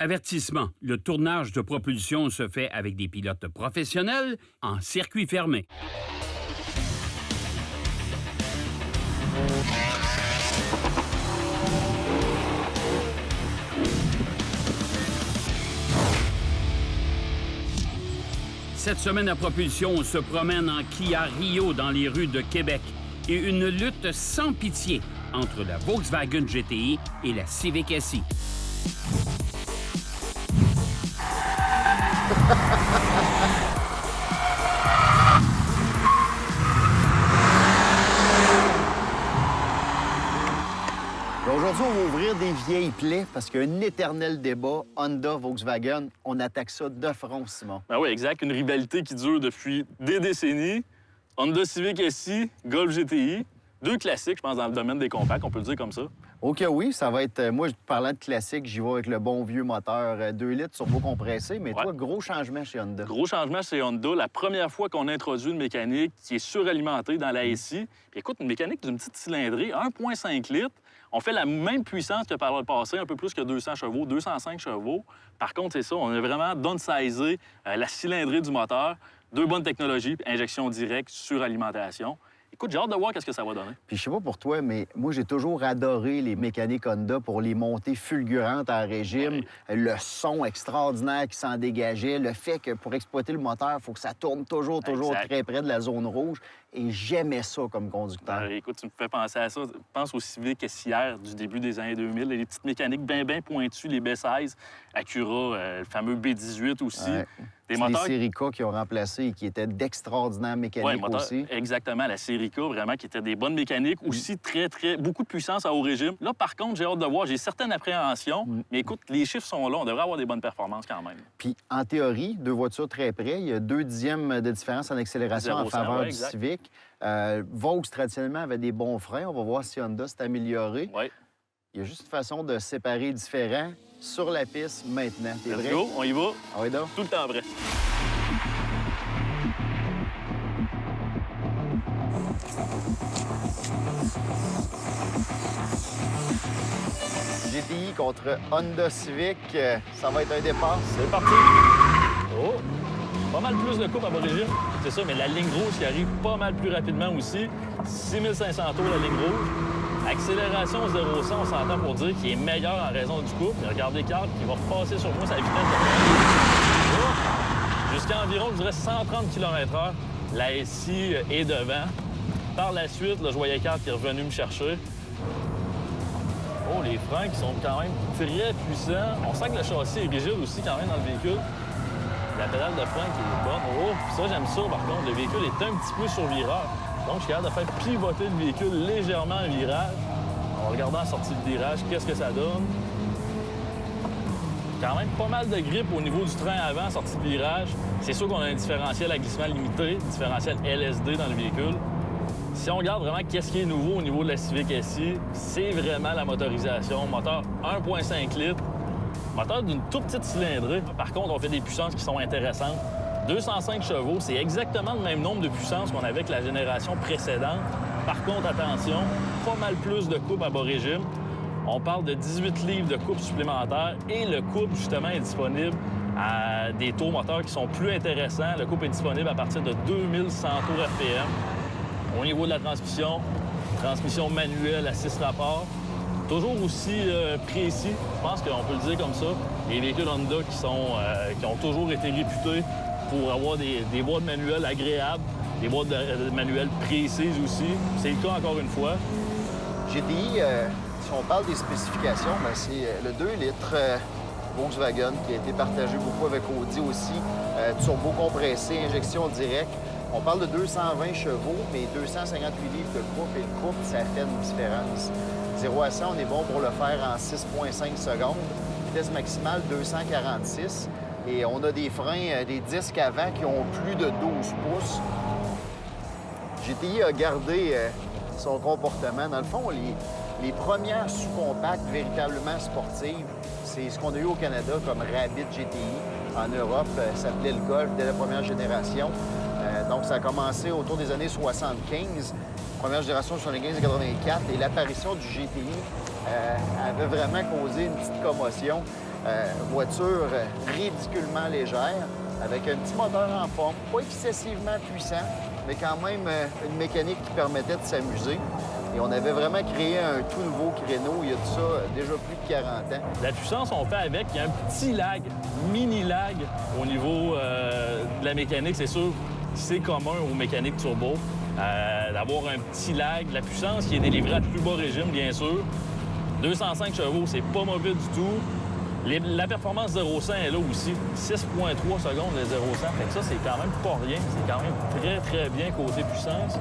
Avertissement. Le tournage de propulsion se fait avec des pilotes professionnels en circuit fermé. Cette semaine à propulsion, on se promène en Kia Rio dans les rues de Québec et une lutte sans pitié entre la Volkswagen GTI et la Civic SI. Aujourd'hui, on va ouvrir des vieilles plaies parce qu'il y a un éternel débat Honda-Volkswagen. On attaque ça de front, Simon. Ben oui, exact. Une rivalité qui dure depuis des décennies. Honda Civic SI, Golf GTI. Deux classiques, je pense, dans le domaine des compacts, on peut le dire comme ça. OK, oui, ça va être... Moi, parlant de classique, j'y vais avec le bon vieux moteur 2 litres turbo-compressé. Mais toi, gros changement chez Honda. Gros changement chez Honda. La première fois qu'on introduit une mécanique qui est suralimentée dans la SI. Puis écoute, une mécanique d'une petite cylindrée, 1,5 litres. On fait la même puissance que par le passé, un peu plus que 200 chevaux, 205 chevaux. Par contre, c'est ça, on a vraiment downsizé la cylindrée du moteur. Deux bonnes technologies, injection directe, suralimentation. Écoute, j'ai hâte de voir qu'est-ce que ça va donner. Puis je sais pas pour toi, mais moi, j'ai toujours adoré les mécaniques Honda pour les montées fulgurantes en régime, le son extraordinaire qui s'en dégageait, le fait que pour exploiter le moteur, il faut que ça tourne toujours très près de la zone rouge. Et j'aimais ça comme conducteur. Écoute, tu me fais penser à ça. Pense au Civic SIR du début des années 2000. Les petites mécaniques bien pointues, les B16, Acura, le fameux B18 aussi. Ouais. Des moteurs... les série K qui ont remplacé et qui étaient d'extraordinaires mécaniques aussi. Exactement, la série K, vraiment, qui était des bonnes mécaniques. Aussi, beaucoup de puissance à haut régime. Là, par contre, j'ai hâte de voir. J'ai certaines appréhensions. Mais écoute, les chiffres sont là. On devrait avoir des bonnes performances quand même. Puis, en théorie, deux voitures très près. Il y a 2 dixièmes de différence en accélération en faveur du Civic. Vaux, traditionnellement, avait des bons freins. On va voir si Honda s'est amélioré. Oui. Il y a juste une façon de séparer différents sur la piste maintenant. T'es Let's prêt? go, on y va. Ah oui, donc? Tout le temps prêt. GTI contre Honda Civic, ça va être un départ. C'est parti. Oh! Pas mal plus de coupe à bas régime, c'est ça, mais la ligne rouge qui arrive pas mal plus rapidement aussi. 6500 tours la ligne rouge. Accélération 0-100, on s'entend pour dire qu'il est meilleur en raison du couple. Regardez Carl qui va repasser sur moi sa vitesse de oh! Jusqu'à environ, je dirais, 130 km/h. La SI est devant. Par la suite, là, je voyais Carl qui est revenu me chercher. Oh, les freins qui sont quand même très puissants. On sent que le châssis est rigide aussi quand même dans le véhicule. La pédale de frein qui est bonne. Oh, ça, j'aime ça, par contre. Le véhicule est un petit peu sur virage. Donc, je suis capable de faire pivoter le véhicule légèrement en virage. En regardant la sortie de virage, qu'est-ce que ça donne? Quand même pas mal de grippe au niveau du train avant, sortie de virage. C'est sûr qu'on a un différentiel à glissement limité, différentiel LSD dans le véhicule. Si on regarde vraiment qu'est-ce qui est nouveau au niveau de la Civic SI, c'est vraiment la motorisation. Moteur 1,5 litres. Moteur d'une toute petite cylindrée. Par contre, on fait des puissances qui sont intéressantes. 205 chevaux, c'est exactement le même nombre de puissances qu'on avait avec la génération précédente. Par contre, attention, pas mal plus de coupe à bas régime. On parle de 18 livres de coupe supplémentaire et le couple, justement, est disponible à des tours moteurs qui sont plus intéressants. Le couple est disponible à partir de 2100 tours RPM. Au niveau de la transmission manuelle à 6 rapports. Toujours aussi précis, je pense qu'on peut le dire comme ça. Les véhicules Honda qui ont toujours été réputés pour avoir des boîtes manuelles agréables, des boîtes de manuelles précises aussi. C'est le cas encore une fois. GTI, si on parle des spécifications, ben c'est le 2 litres Volkswagen qui a été partagé beaucoup avec Audi aussi. Turbo compressé, injection directe. On parle de 220 chevaux, mais 258 livres de coupe. Et le couple, ça fait une différence. 0 à 100, on est bon pour le faire en 6,5 secondes. Vitesse maximale, 246. Et on a des freins, des disques avant qui ont plus de 12 pouces. GTI a gardé son comportement. Dans le fond, les premières sous-compacts véritablement sportives, c'est ce qu'on a eu au Canada comme Rabbit GTI. En Europe, ça s'appelait le Golf dès la première génération. Donc, ça a commencé autour des années 75. Première génération 75 et 84. Et l'apparition du GTI avait vraiment causé une petite commotion. Voiture ridiculement légère, avec un petit moteur en forme, pas excessivement puissant, mais quand même une mécanique qui permettait de s'amuser. Et on avait vraiment créé un tout nouveau créneau, il y a de ça déjà plus de 40 ans. La puissance, on fait avec. Il y a un petit lag, mini lag au niveau de la mécanique. C'est sûr, c'est commun aux mécaniques turbo d'avoir un petit lag. La puissance qui est délivrée à plus bas régime, bien sûr. 205 chevaux, c'est pas mauvais du tout. La performance 0-100 est là aussi. 6,3 secondes de 0-100. Fait que ça, c'est quand même pas rien. C'est quand même très, très bien côté puissance.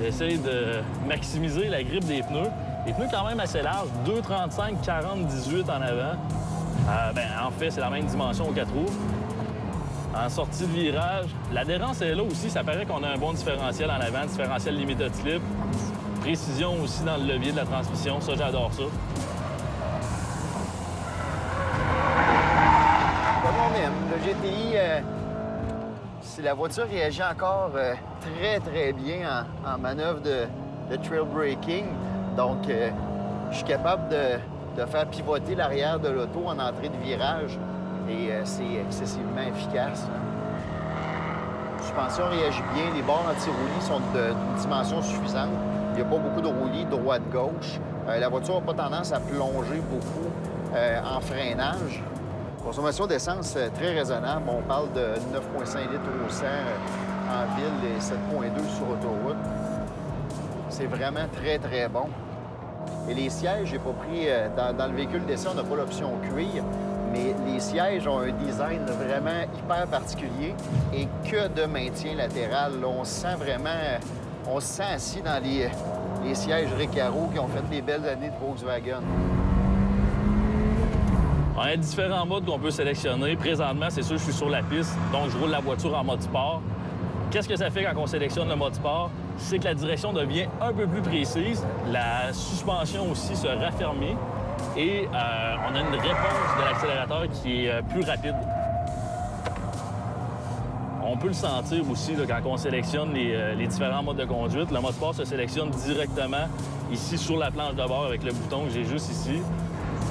J'essaie de maximiser la grippe des pneus. Les pneus quand même assez larges, 2,35, 40, 18 en avant. En fait, c'est la même dimension aux 4 roues. En sortie de virage, l'adhérence est là aussi. Ça paraît qu'on a un bon différentiel en avant, différentiel limite de slip. Précision aussi dans le levier de la transmission. Ça, j'adore ça. Comme on aime, le GTI, si la voiture réagit encore très, très bien en manœuvre de trail braking. Donc, je suis capable de faire pivoter l'arrière de l'auto en entrée de virage et c'est excessivement efficace. La suspension réagit bien, les bords anti-roulis sont d'une dimension suffisante. Il n'y a pas beaucoup de roulis droite-gauche. La voiture n'a pas tendance à plonger beaucoup en freinage. Consommation d'essence très raisonnable. On parle de 9,5 litres au 100 en ville et 7,2 sur autoroute. C'est vraiment très, très bon. Et les sièges, j'ai pas pris... Dans le véhicule d'essai, on n'a pas l'option cuir, mais les sièges ont un design vraiment hyper particulier et que de maintien latéral. Là, on se sent vraiment... On se sent assis dans les sièges Recaro qui ont fait les belles années de Volkswagen. On a différents modes qu'on peut sélectionner. Présentement, c'est sûr, je suis sur la piste, donc je roule la voiture en mode sport. Qu'est-ce que ça fait quand on sélectionne le mode sport? C'est que la direction devient un peu plus précise, la suspension aussi se raffermit et on a une réponse de l'accélérateur qui est plus rapide. On peut le sentir aussi là, quand on sélectionne les différents modes de conduite. Le mode sport se sélectionne directement ici sur la planche de bord avec le bouton que j'ai juste ici.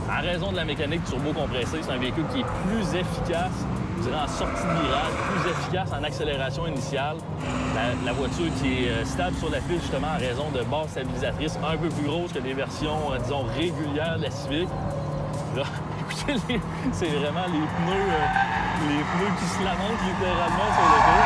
En raison de la mécanique turbo-compressée, c'est un véhicule qui est plus efficace, je dirais en sortie de virage, plus efficace en accélération initiale. La voiture qui est stable sur la piste, justement, en raison de barres stabilisatrices un peu plus grosses que les versions, disons, régulières de la Civic. Là, écoutez, c'est vraiment les pneus qui se lamentent littéralement sur le dos.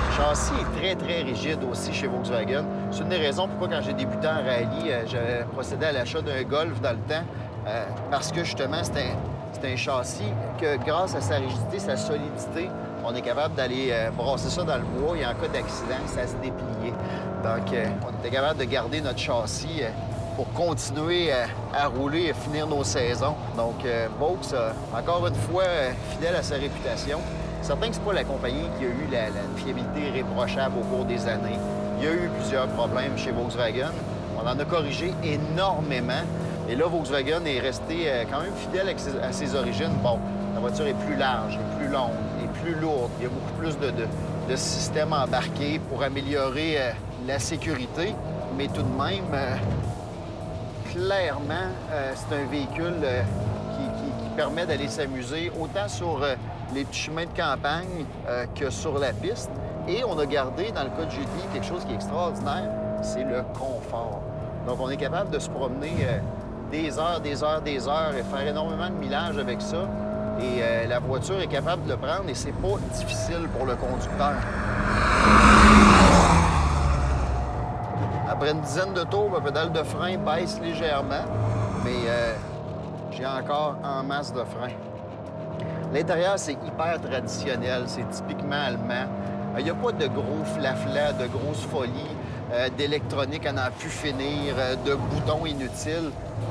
Le châssis est très, très rigide aussi chez Volkswagen. C'est une des raisons pourquoi, quand j'ai débuté en rallye, j'avais procédé à l'achat d'un Golf dans le temps, parce que, justement, c'est un châssis que, grâce à sa rigidité, sa solidité, on est capable d'aller brasser ça dans le bois et en cas d'accident, ça se dépliait. Donc, on était capable de garder notre châssis pour continuer à rouler et finir nos saisons. Donc, Vaux, encore une fois, fidèle à sa réputation. Certain que c'est pas la compagnie qui a eu la fiabilité irréprochable au cours des années. Il y a eu plusieurs problèmes chez Volkswagen. On en a corrigé énormément. Et là, Volkswagen est resté quand même fidèle à ses origines. Bon, la voiture est plus large, est plus longue, est plus lourde. Il y a beaucoup plus de systèmes embarqués pour améliorer la sécurité. Mais tout de même, clairement, c'est un véhicule qui permet d'aller s'amuser autant sur les petits chemins de campagne que sur la piste. Et on a gardé, dans le cas de GTI, quelque chose qui est extraordinaire, c'est le confort. Donc, on est capable de se promener des heures et faire énormément de millage avec ça. Et la voiture est capable de le prendre et c'est pas difficile pour le conducteur. Après une dizaine de tours, ma pédale de frein baisse légèrement, mais j'ai encore en masse de frein. L'intérieur, c'est hyper traditionnel, c'est typiquement allemand. Il n'y a pas de gros flafla, de grosses folies, d'électronique à n'en plus finir, de boutons inutiles.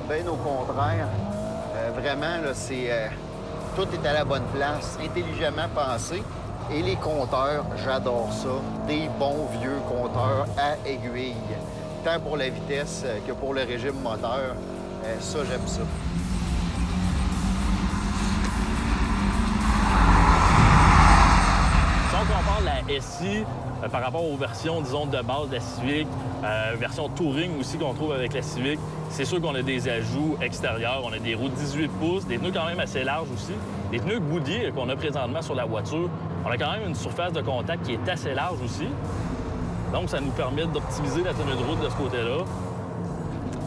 Bien au contraire. Vraiment, là, tout est à la bonne place, intelligemment pensé. Et les compteurs, j'adore ça. Des bons vieux compteurs à aiguille. Tant pour la vitesse que pour le régime moteur. Ça, j'aime ça. SI, par rapport aux versions, disons, de base de la Civic, version Touring aussi qu'on trouve avec la Civic, c'est sûr qu'on a des ajouts extérieurs. On a des roues de 18 pouces, des pneus quand même assez larges aussi. Les pneus Goodyear qu'on a présentement sur la voiture, on a quand même une surface de contact qui est assez large aussi. Donc, ça nous permet d'optimiser la tenue de route de ce côté-là.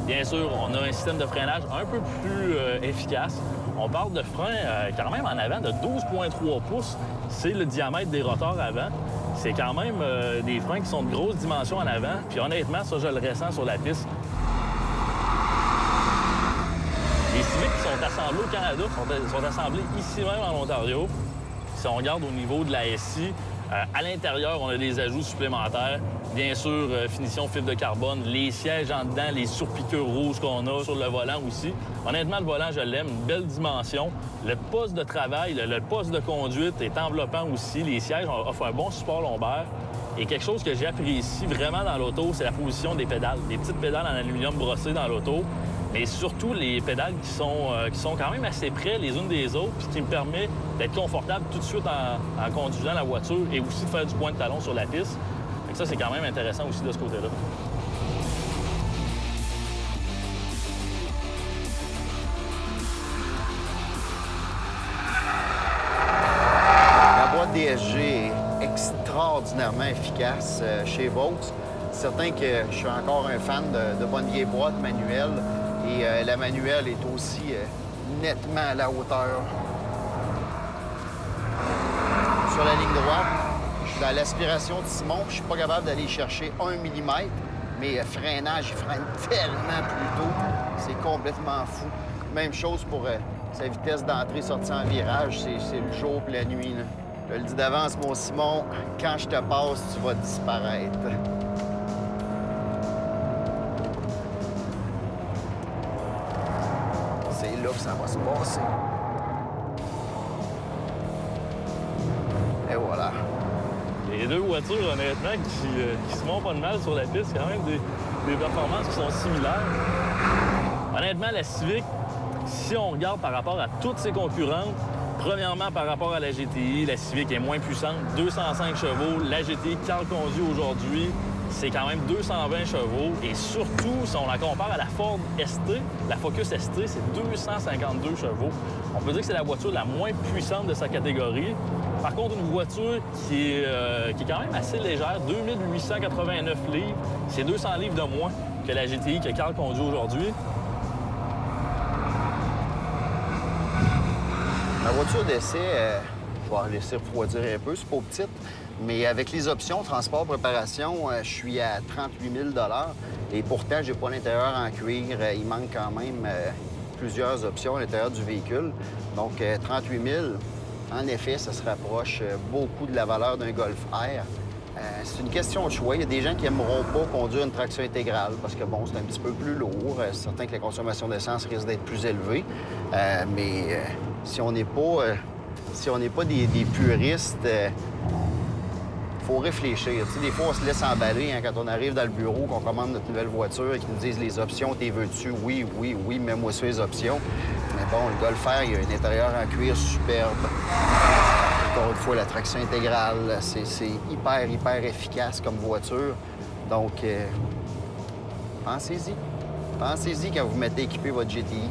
Bien sûr, on a un système de freinage un peu plus efficace. On parle de frein quand même en avant de 12,3 pouces. C'est le diamètre des rotors avant. C'est quand même des freins qui sont de grosses dimensions en avant. Puis honnêtement, ça, je le ressens sur la piste. Les Civic qui sont assemblés au Canada sont assemblés ici même en Ontario. Si on regarde au niveau de la SI, à l'intérieur, on a des ajouts supplémentaires. Bien sûr, finition fibre de carbone, les sièges en dedans, les surpiqûres rouges qu'on a sur le volant aussi. Honnêtement, le volant, je l'aime, une belle dimension. Le poste de travail, le poste de conduite est enveloppant aussi. Les sièges offrent un bon support lombaire. Et quelque chose que j'apprécie vraiment dans l'auto, c'est la position des pédales. Des petites pédales en aluminium brossé dans l'auto. Mais surtout les pédales qui sont quand même assez près les unes des autres, puis qui me permet d'être confortable tout de suite en conduisant la voiture et aussi de faire du point de talon sur la piste. Donc ça, c'est quand même intéressant aussi de ce côté-là. La boîte DSG est extraordinairement efficace chez Vaux. C'est certain que je suis encore un fan de bonne vieille boîte manuelle. Et la manuelle est aussi nettement à la hauteur. Sur la ligne droite, je suis dans l'aspiration de Simon, puis je suis pas capable d'aller chercher 1 mm, mais freinage, il freine tellement plus tôt. C'est complètement fou. Même chose pour sa vitesse d'entrée-sortie en virage, c'est le jour et la nuit. Là. Je le dis d'avance, mon Simon, quand je te passe, tu vas disparaître. C'est là que ça va se passer. Et voilà. Les deux voitures, honnêtement, qui se montent pas de mal sur la piste, quand même des performances qui sont similaires. Honnêtement, la Civic, si on regarde par rapport à toutes ses concurrentes, premièrement, par rapport à la GTI, la Civic est moins puissante, 205 chevaux. La GTI Carl conduit aujourd'hui, c'est quand même 220 chevaux. Et surtout, si on la compare à la Ford ST, la Focus ST, c'est 252 chevaux. On peut dire que c'est la voiture la moins puissante de sa catégorie. Par contre, une voiture qui est quand même assez légère, 2889 livres, c'est 200 livres de moins que la GTI que Carl conduit aujourd'hui. Ma voiture d'essai, je vais la laisser refroidir un peu, c'est pas petite, mais avec les options transport, préparation, je suis à 38 000 $. Et pourtant, j'ai pas l'intérieur en cuir. Il manque quand même plusieurs options à l'intérieur du véhicule. Donc, 38 000 $, en effet, ça se rapproche beaucoup de la valeur d'un Golf R. C'est une question de choix. Il y a des gens qui n'aimeront pas conduire une traction intégrale parce que, bon, c'est un petit peu plus lourd. C'est certain que la consommation d'essence risque d'être plus élevée. Mais si on n'est pas des puristes, faut réfléchir. Tu sais, des fois, on se laisse emballer quand on arrive dans le bureau, qu'on commande notre nouvelle voiture et qu'ils nous disent les options, t'es veux-tu? Oui, oui, oui, mets-moi sur les options. Mais bon, le Golf R, il y a un intérieur en cuir superbe. Encore une fois, la traction intégrale, c'est hyper efficace comme voiture. Donc, pensez-y. Pensez-y quand vous mettez équiper votre GTI.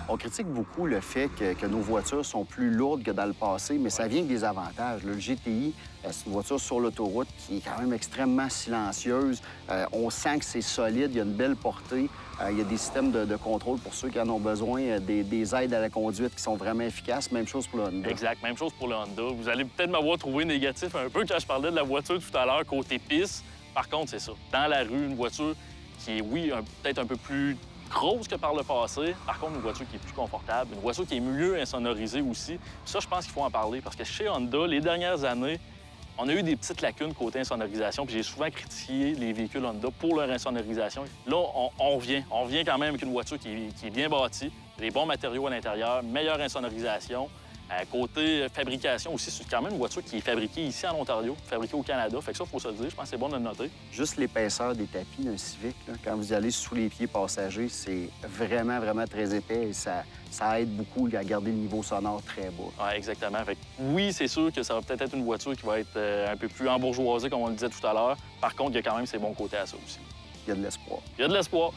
On critique beaucoup le fait que nos voitures sont plus lourdes que dans le passé, mais ça vient avec des avantages. Le GTI, c'est une voiture sur l'autoroute qui est quand même extrêmement silencieuse. On sent que c'est solide, il y a une belle portée. Il y a des systèmes de contrôle pour ceux qui en ont besoin, des aides à la conduite qui sont vraiment efficaces. Même chose pour le Honda. Exact, même chose pour le Honda. Vous allez peut-être m'avoir trouvé négatif un peu quand je parlais de la voiture tout à l'heure côté piste. Par contre, c'est ça. Dans la rue, une voiture qui est, oui, peut-être un peu plus grosse que par le passé. Par contre, une voiture qui est plus confortable, une voiture qui est mieux insonorisée aussi. Ça, je pense qu'il faut en parler parce que chez Honda, les dernières années, on a eu des petites lacunes côté insonorisation, puis j'ai souvent critiqué les véhicules Honda pour leur insonorisation. Là, on revient quand même avec une voiture qui est bien bâtie, des bons matériaux à l'intérieur, meilleure insonorisation. Côté fabrication aussi, c'est quand même une voiture qui est fabriquée ici en Ontario, fabriquée au Canada. Fait que ça, il faut se le dire. Je pense que c'est bon de le noter. Juste l'épaisseur des tapis d'un Civic, là, quand vous y allez sous les pieds passagers, c'est vraiment, vraiment très épais et ça aide beaucoup à garder le niveau sonore très bas. Oui, exactement. Fait que, oui, c'est sûr que ça va peut-être être une voiture qui va être un peu plus embourgeoisée, comme on le disait tout à l'heure. Par contre, il y a quand même ses bons côtés à ça aussi. Il y a de l'espoir. Il y a de l'espoir.